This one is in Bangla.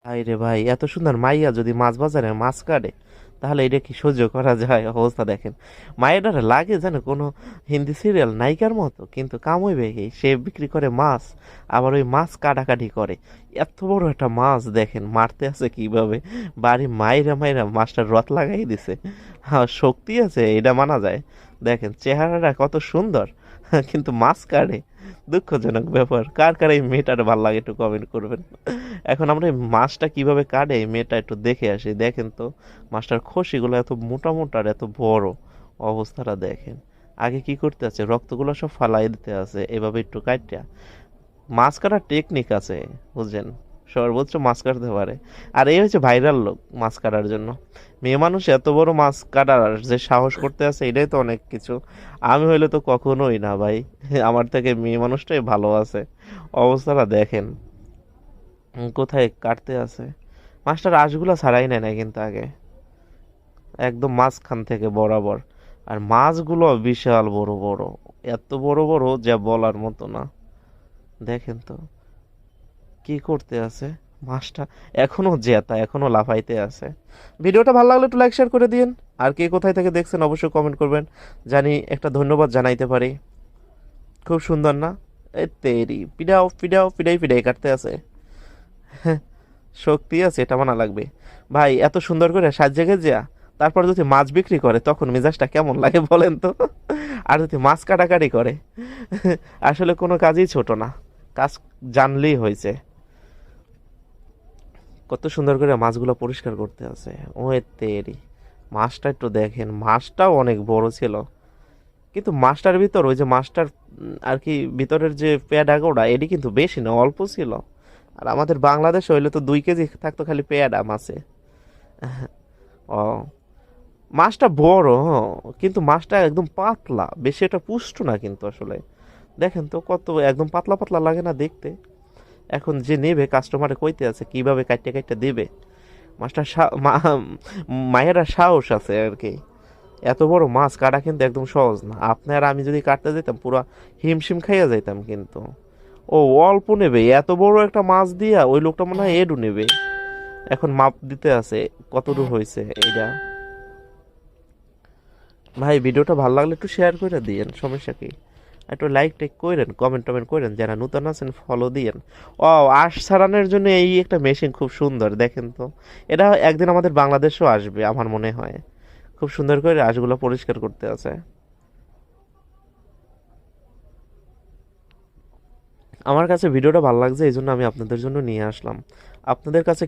ভাই রে ভাই, এত সুন্দর মাইয়া যদি মাছ বাজারে মাছ কাটে, তাহলে এটা কি সহ্য করা যায়? অবস্থা দেখেন, মায়েরার লাগে যেন কোনো হিন্দি সিরিয়াল নায়িকার মতো, কিন্তু কামই বেশি। সে বিক্রি করে মাছ, আবার ওই মাছ কাটাকাটি করে। এত বড় একটা মাছ দেখেন মারতে আছে কিভাবে, বাড়ি মাইরা মাইরা মাছটার রথ লাগাই দিছে। হ্যাঁ, শক্তি আছে, এটা মানা যায়। দেখেন চেহারাটা কত সুন্দর, কিন্তু মাছ কাটে। দুঃখজনক ব্যাপার। কার কার এই মেয়েটার ভাল লাগে একটু কমেন্ট করবেন। এখন আমরা এই মাছটা কিভাবে কাটে এই মেয়েটা একটু দেখে আসি। দেখেন তো, মাছটার খোসিগুলো এত মোটা মোটা আর এত বড়, অবস্থাটা দেখেন। আগে কি করতে আছে, রক্তগুলো সব ফালাই দিতে আছে এভাবে একটু কাটটা। মাছ কাটার টেকনিক আছে, বুঝছেন, সর্বোচ্চ মাছ কাটতে পারে। আর এই হচ্ছে ভাইরাল লোক মাছ কাটার জন্য। মেয়ে মানুষ এত বড় মাছ কাটার যে সাহস করতে আছে, এটাই তো অনেক কিছু। আমি হইলে তো কখনোই না ভাই। আমার থেকে মেয়ে মানুষটাই ভালো আছে। অবস্থাটা দেখেন, কোথায় কাটতে আছে। মাছটার আঁশগুলো ছাড়াই নেয় না কিন্তু আগে, একদম মাঝখান থেকে বরাবর। আর মাছগুলো বিশাল বড় বড়, এত বড় বড় যা বলার মতো না। দেখেন তো কি করতে আছে মাছটা, এখনো জেতা, এখনো লাফাইতে আছে। ভিডিওটা ভালো লাগলে একটু লাইক শেয়ার করে দিন। আর কে কোথায় থেকে দেখছেন অবশ্যই কমেন্ট করবেন, জানি একটা ধন্যবাদ জানাইতে পারি। খুব সুন্দর না? এই তেরি পিডাও পিডাও পিডাই পিডাই কাটতে আছে। শক্তি আছে, এটা মানা লাগবে। ভাই এত সুন্দর করে সাজিয়ে গেজিয়া তারপর যদি মাছ বিক্রি করে, তখন মেজাজটা কেমন লাগে বলেন তো? আর যদি মাছ কাটাকাটি করে, আসলে কোনো কাজই ছোট না, কাজ জানলেই হয়েছে। কত সুন্দর করে মাছগুলো পরিষ্কার করতে আছে। ও তেরি, মাছটা একটু দেখেন, মাছটাও অনেক বড় ছিল। কিন্তু মাছটার ভিতর ওই যে মাছটার আর কি ভিতরের যে পেয়াদা গোড়া, এটি কিন্তু বেশি না, অল্প ছিল। আর আমাদের বাংলাদেশ হইলে তো 2 কেজি থাকতো খালি পেয়াদা মাছে। ও, মাছটা বড় হ্যাঁ, কিন্তু মাছটা একদম পাতলা, বেশি এটা পুষ্ট না কিন্তু আসলে। দেখেন তো কত একদম পাতলা পাতলা লাগে না দেখতে। এখন যে নেবে কাস্টমারে কইতে আছে কিভাবে কাটতে কাটতে দেবে। মাছটা মায়েরা সাহস আছে আর কি। এত বড় মাছ কাটা কিন্তু একদম সহজ না। আপনার আমি যদি কাটতে যেতাম পুরো হিমশিম খাইয়া যাইতাম কিন্তু। ও অল্প নেবে, এত বড় একটা মাছ দিয়া ওই লোকটা মনে হয় এডু নেবে। এখন মাপ দিতে আছে কতটুকু হয়েছে এটা। ভাই ভিডিওটা ভালো লাগলে একটু শেয়ার করে দিয়েন, সমস্যা কি? একটু লাইক টেক করেন, কমেন্ট টমেন্ট করেন, যারা নতুন আছেন ফলো দিয়েন। ও, আঁশ ছাড়ানোর জন্য এই একটা মেশিন খুব সুন্দর, দেখেন তো। এটা একদিন আমাদের বাংলাদেশেও আসবে আমার মনে হয়। খুব সুন্দর করে আঁশগুলো পরিষ্কার করতে আছে। আমার কাছে ভিডিওটা ভালো লাগছে, এই জন্য আমি আপনাদের জন্য নিয়ে আসলাম। আপনাদের কাছে